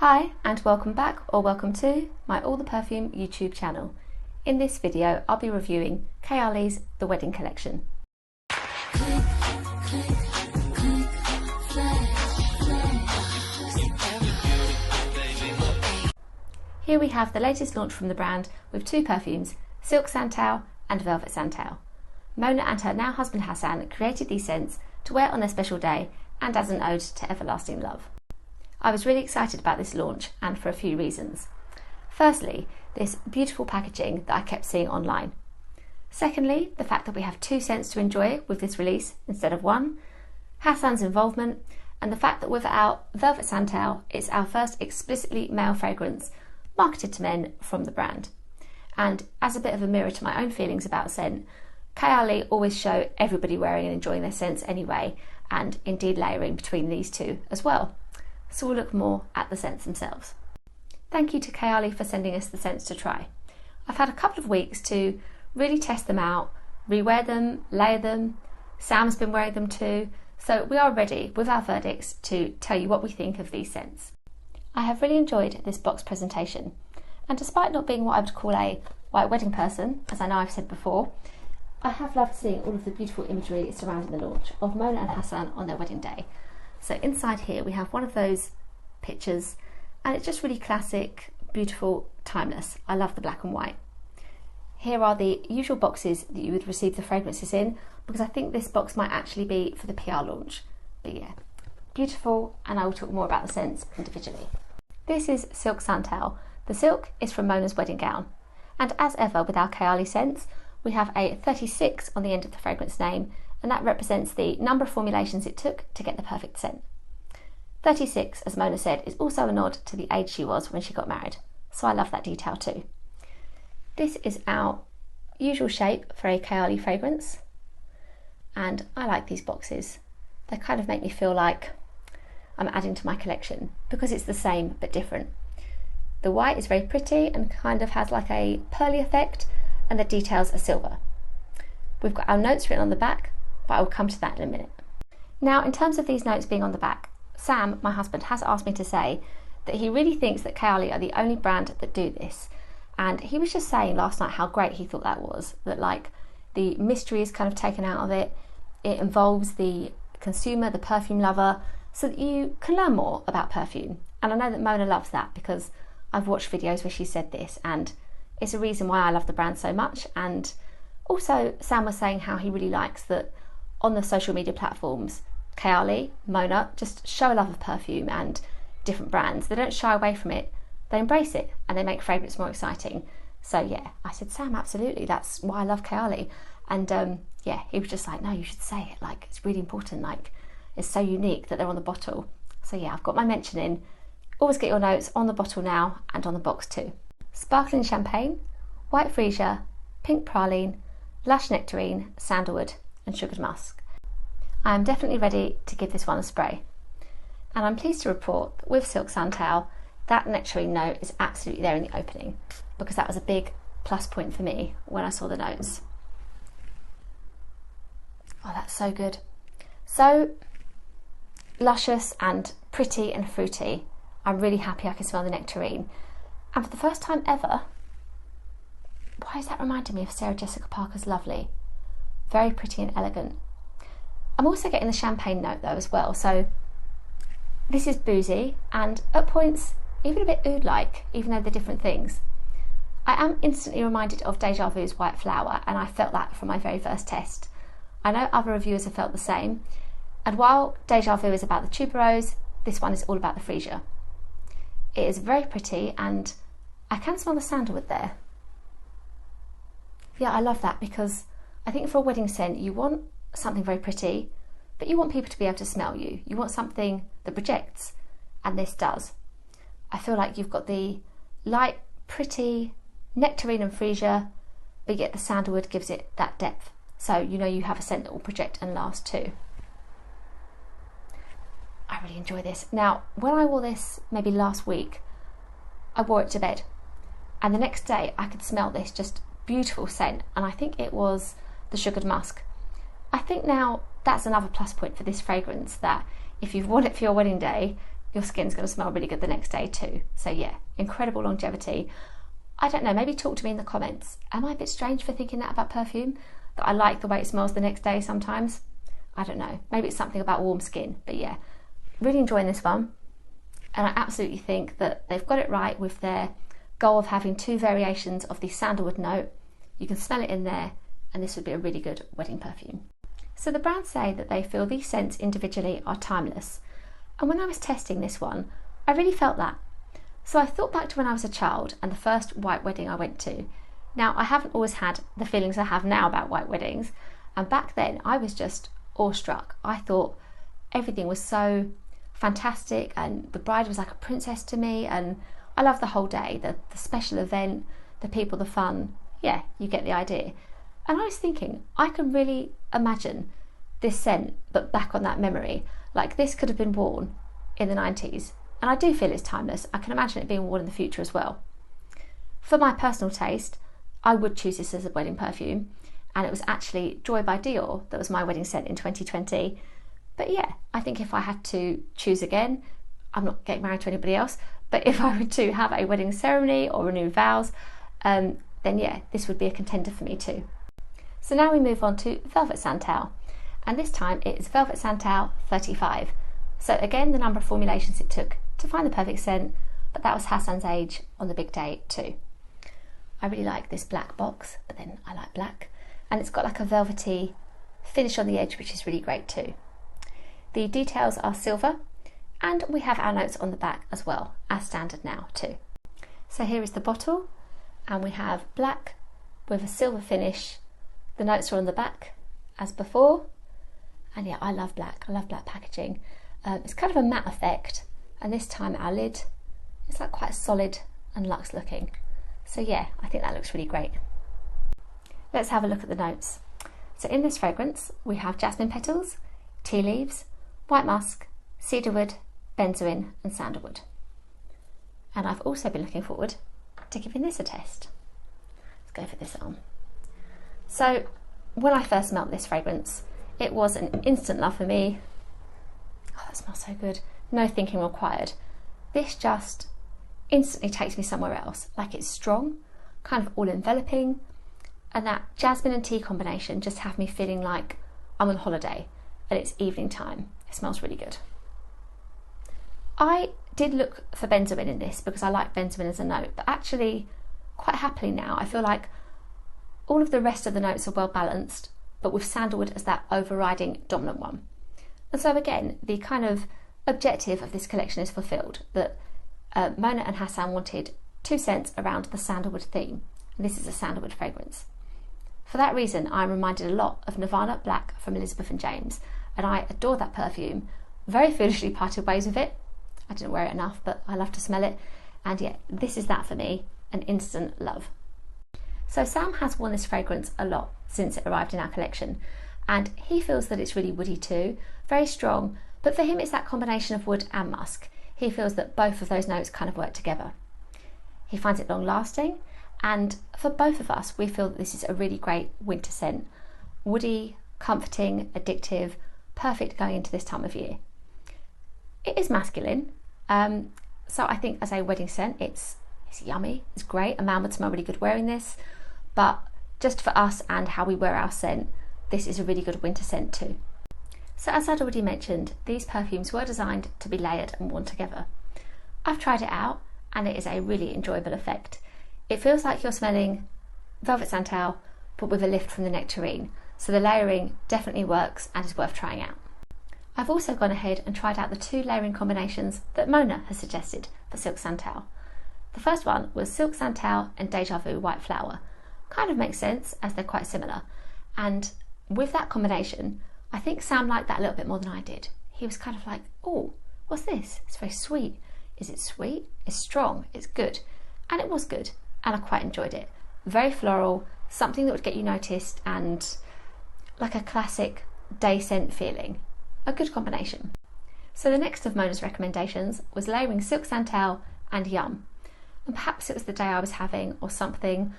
Hi and welcome back or welcome to my All the Perfume YouTube channel. In this video I'll be reviewing Kayali's The Wedding Collection. Here we have the latest launch from the brand with two perfumes, Silk Santal and Velvet Santal. Mona and her now husband Hassan created these scents to wear on their special day and as an ode to everlasting love. I was really excited about this launch and for a few reasons. Firstly, this beautiful packaging that I kept seeing online. Secondly, the fact that we have two scents to enjoy with this release instead of one, Hassan's involvement, and the fact that with our Velvet Santal, it's our first explicitly male fragrance marketed to men from the brand. And as a bit of a mirror to my own feelings about scent, Kayali always show everybody wearing and enjoying their scents anyway, and indeed layering between these two as well. So we'll look more at the scents themselves. Thank you to Kayali for sending us the scents to try. I've had a couple of weeks to really test them out, rewear them, layer them. Sam's been wearing them too, so we are ready with our verdicts to tell you what we think of these scents. I have really enjoyed this box presentation, and despite not being what I would call a white wedding person, as I know I've said before, I have loved seeing all of the beautiful imagery surrounding the launch of Mona and Hassan on their wedding day. So inside here we have one of those pictures, and it's just really classic, beautiful, timeless. I love the black and white. Here are the usual boxes that you would receive the fragrances in, because I think this box might actually be for the PR launch. But yeah, beautiful, and I will talk more about the scents individually. This is Silk Santal. The silk is from Mona's wedding gown. And as ever with our Kayali scents, we have a 36 on the end of the fragrance name, and that represents the number of formulations it took to get the perfect scent. 36, as Mona said, is also a nod to the age she was when she got married, so I love that detail too. This is our usual shape for a Kayali fragrance, and I like these boxes. They kind of make me feel like I'm adding to my collection, because it's the same but different. The white is very pretty and kind of has like a pearly effect, and the details are silver. We've got our notes written on the back, but I will come to that in a minute. Now, in terms of these notes being on the back, Sam, my husband, has asked me to say that he really thinks that Kayali are the only brand that do this. And he was just saying last night how great he thought that was, that like the mystery is kind of taken out of it. It involves the consumer, the perfume lover, so that you can learn more about perfume. And I know that Mona loves that because I've watched videos where she said this, and it's a reason why I love the brand so much. And also Sam was saying how he really likes that on the social media platforms, Kayali, Mona just show a love of perfume and different brands. They don't shy away from it, they embrace it, and they make fragrance more exciting. So yeah, I said, Sam, absolutely, that's why I love Kayali. And yeah, he was just like, no, you should say it, like it's really important, like it's so unique that they're on the bottle. So yeah, I've got my mention in. Always get your notes on the bottle now and on the box too. Sparkling champagne, white freesia, pink praline, lush nectarine, sandalwood and sugared musk. I am definitely ready to give this one a spray. And I'm pleased to report that with Silk Santal, that nectarine note is absolutely there in the opening, because that was a big plus point for me when I saw the notes. Oh, that's so good. So luscious and pretty and fruity. I'm really happy I can smell the nectarine. And for the first time ever, why is that reminding me of Sarah Jessica Parker's Lovely? Very pretty and elegant. I'm also getting the champagne note though as well, so this is boozy and at points even a bit oud-like, even though they're different things. I am instantly reminded of Déjà Vu's White Flower, and I felt that from my very first test. I know other reviewers have felt the same, and while Déjà Vu is about the tuberose, this one is all about the freesia. It is very pretty, and I can smell the sandalwood there. Yeah, I love that, because I think for a wedding scent you want something very pretty, but you want people to be able to smell you. You want something that projects, and this does. I feel like you've got the light, pretty nectarine and freesia, but yet the sandalwood gives it that depth. So you know you have a scent that will project and last too. I really enjoy this. Now, when I wore this maybe last week, I wore it to bed, and the next day I could smell this just beautiful scent, and I think it was the sugared musk. I think now that's another plus point for this fragrance, that if you've worn it for your wedding day, your skin's going to smell really good the next day too. So yeah, incredible longevity. I don't know, maybe talk to me in the comments. Am I a bit strange for thinking that about perfume? That I like the way it smells the next day sometimes? I don't know, maybe it's something about warm skin, but yeah, really enjoying this one. And I absolutely think that they've got it right with their goal of having 2 variations of the sandalwood note. You can smell it in there, and this would be a really good wedding perfume. So the brands say that they feel these scents individually are timeless. And when I was testing this one, I really felt that. So I thought back to when I was a child and the first white wedding I went to. Now, I haven't always had the feelings I have now about white weddings, and back then I was just awestruck. I thought everything was so fantastic and the bride was like a princess to me, and I loved the whole day, the special event, the people, the fun. Yeah, you get the idea. And I was thinking, I can really imagine this scent, but back on that memory, like this could have been worn in the 90s. And I do feel it's timeless. I can imagine it being worn in the future as well. For my personal taste, I would choose this as a wedding perfume. And it was actually Joy by Dior that was my wedding scent in 2020. But yeah, I think if I had to choose again, I'm not getting married to anybody else, but if I were to have a wedding ceremony or renew vows, then yeah, this would be a contender for me too. So now we move on to Velvet Santal, and this time it is Velvet Santal 35. So again, the number of formulations it took to find the perfect scent, but that was Hassan's age on the big day too. I really like this black box, but then I like black, and it's got like a velvety finish on the edge, which is really great too. The details are silver, and we have our notes on the back as well, as standard now too. So here is the bottle, and we have black with a silver finish. The notes are on the back as before, and yeah, I love black packaging. It's kind of a matte effect, and this time our lid is like quite solid and luxe looking. So yeah, I think that looks really great. Let's have a look at the notes. So in this fragrance, we have jasmine petals, tea leaves, white musk, cedarwood, benzoin and sandalwood. And I've also been looking forward to giving this a test. Let's go for this arm. So when I first smelled this fragrance, it was an instant love for me. Oh, that smells so good. No thinking required. This just instantly takes me somewhere else. Like, it's strong, kind of all enveloping, and that jasmine and tea combination just have me feeling like I'm on holiday and it's evening time. It smells really good. I did look for benzoin in this because I like benzoin as a note, but actually quite happily now I feel like all of the rest of the notes are well balanced, but with sandalwood as that overriding dominant one. And so again, the kind of objective of this collection is fulfilled, that Mona and Hassan wanted 2 scents around the sandalwood theme, and this is a sandalwood fragrance. For that reason, I'm reminded a lot of Nirvana Black from Elizabeth and James, and I adore that perfume. Very foolishly parted ways with it. I didn't wear it enough, but I love to smell it, and yeah, this is that for me, an instant love. So Sam has worn this fragrance a lot since it arrived in our collection, and he feels that it's really woody too, very strong, but for him it's that combination of wood and musk. He feels that both of those notes kind of work together. He finds it long lasting, and for both of us we feel that this is a really great winter scent. Woody, comforting, addictive, perfect going into this time of year. It is masculine, so I think as a wedding scent it's yummy, it's great. A man would smell really good wearing this, but just for us and how we wear our scent, this is a really good winter scent too. So as I'd already mentioned, these perfumes were designed to be layered and worn together. I've tried it out and it is a really enjoyable effect. It feels like you're smelling Velvet Santal but with a lift from the nectarine, so the layering definitely works and is worth trying out. I've also gone ahead and tried out the 2 layering combinations that Mona has suggested for Silk Santal. The first one was Silk Santal and Déjà Vu White Flower. Kind of makes sense as they're quite similar, and with that combination I think Sam liked that a little bit more than I did. He was kind of like, oh, what's this? It's very sweet. Is it sweet? It's strong, it's good. And it was good, and I quite enjoyed it. Very floral, something that would get you noticed, and like a classic day scent feeling. A good combination. So the next of Mona's recommendations was layering Silk Santal and Yum. And perhaps it was the day I was having or something,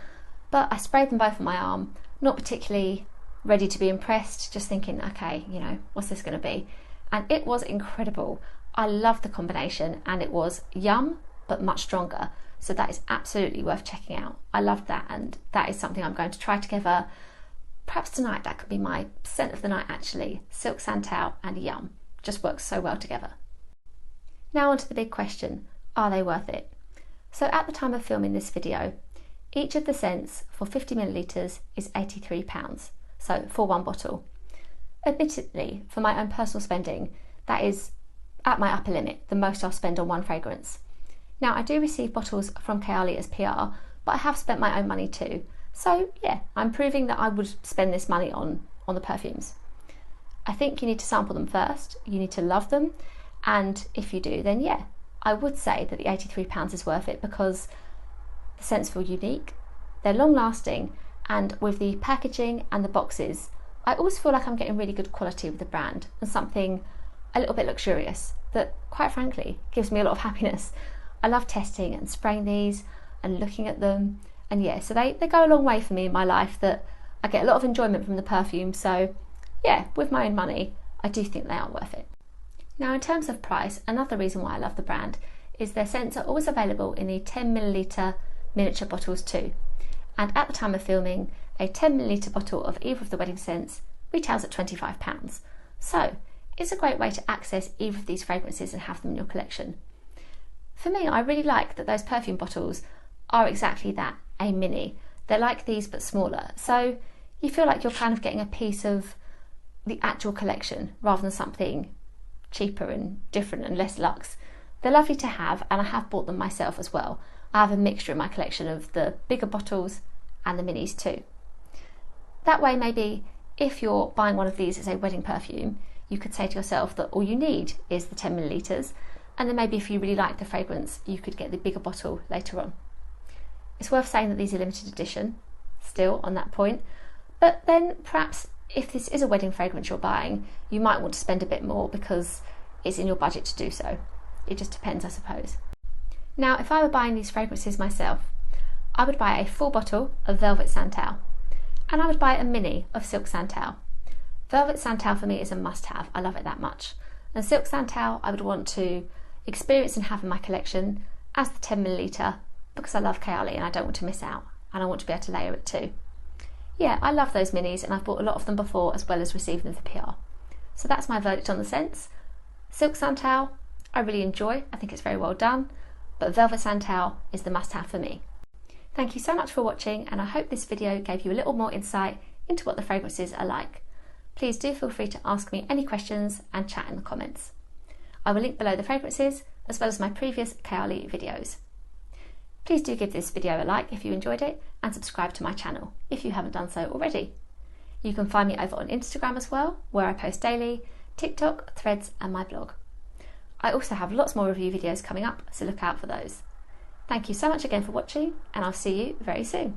but I sprayed them both on my arm, not particularly ready to be impressed, just thinking, okay, you know, what's this going to be? And it was incredible. I love the combination, and it was yum but much stronger, so that is absolutely worth checking out. I loved that, and that is something I'm going to try together. Perhaps tonight that could be my scent of the night actually. Silk Santal and yum just works so well together. Now on to the big question, are they worth it? So at the time of filming this video, each of the scents for 50ml is £83, so for one bottle. Admittedly, for my own personal spending, that is at my upper limit, the most I'll spend on one fragrance. Now I do receive bottles from Kayali as PR, but I have spent my own money too. So yeah, I'm proving that I would spend this money on the perfumes. I think you need to sample them first, you need to love them, and if you do, then yeah, I would say that the £83 is worth it because the scents feel unique, they're long lasting, and with the packaging and the boxes, I always feel like I'm getting really good quality with the brand and something a little bit luxurious that, quite frankly, gives me a lot of happiness. I love testing and spraying these and looking at them, and yeah, so they go a long way for me in my life, that I get a lot of enjoyment from the perfume. So yeah, with my own money, I do think they are worth it. Now in terms of price, another reason why I love the brand is their scents are always available in the 10ml miniature bottles too. And at the time of filming, a 10ml bottle of either of the wedding scents retails at £25. So it's a great way to access either of these fragrances and have them in your collection. For me, I really like that those perfume bottles are exactly that, a mini. They're like these but smaller. So you feel like you're kind of getting a piece of the actual collection rather than something cheaper and different and less luxe. They're lovely to have, and I have bought them myself as well. I have a mixture in my collection of the bigger bottles and the minis too. That way, maybe if you're buying one of these as a wedding perfume, you could say to yourself that all you need is the 10ml, and then maybe if you really like the fragrance, you could get the bigger bottle later on. It's worth saying that these are limited edition, still on that point, but then perhaps if this is a wedding fragrance you're buying, you might want to spend a bit more because it's in your budget to do so. It just depends, I suppose. Now, if I were buying these fragrances myself, I would buy a full bottle of Velvet Santal, and I would buy a mini of Silk Santal. Velvet Santal for me is a must-have. I love it that much. And Silk Santal I would want to experience and have in my collection as the 10ml because I love Kayali and I don't want to miss out, and I want to be able to layer it too. Yeah, I love those minis, and I've bought a lot of them before as well as receiving them for PR. So that's my verdict on the scents. Silk Santal I really enjoy, I think it's very well done, but Velvet Santal is the must-have for me. Thank you so much for watching, and I hope this video gave you a little more insight into what the fragrances are like. Please do feel free to ask me any questions and chat in the comments. I will link below the fragrances as well as my previous Kayali videos. Please do give this video a like if you enjoyed it, and subscribe to my channel if you haven't done so already. You can find me over on Instagram as well, where I post daily, TikTok, Threads and my blog. I also have lots more review videos coming up, so look out for those. Thank you so much again for watching, and I'll see you very soon.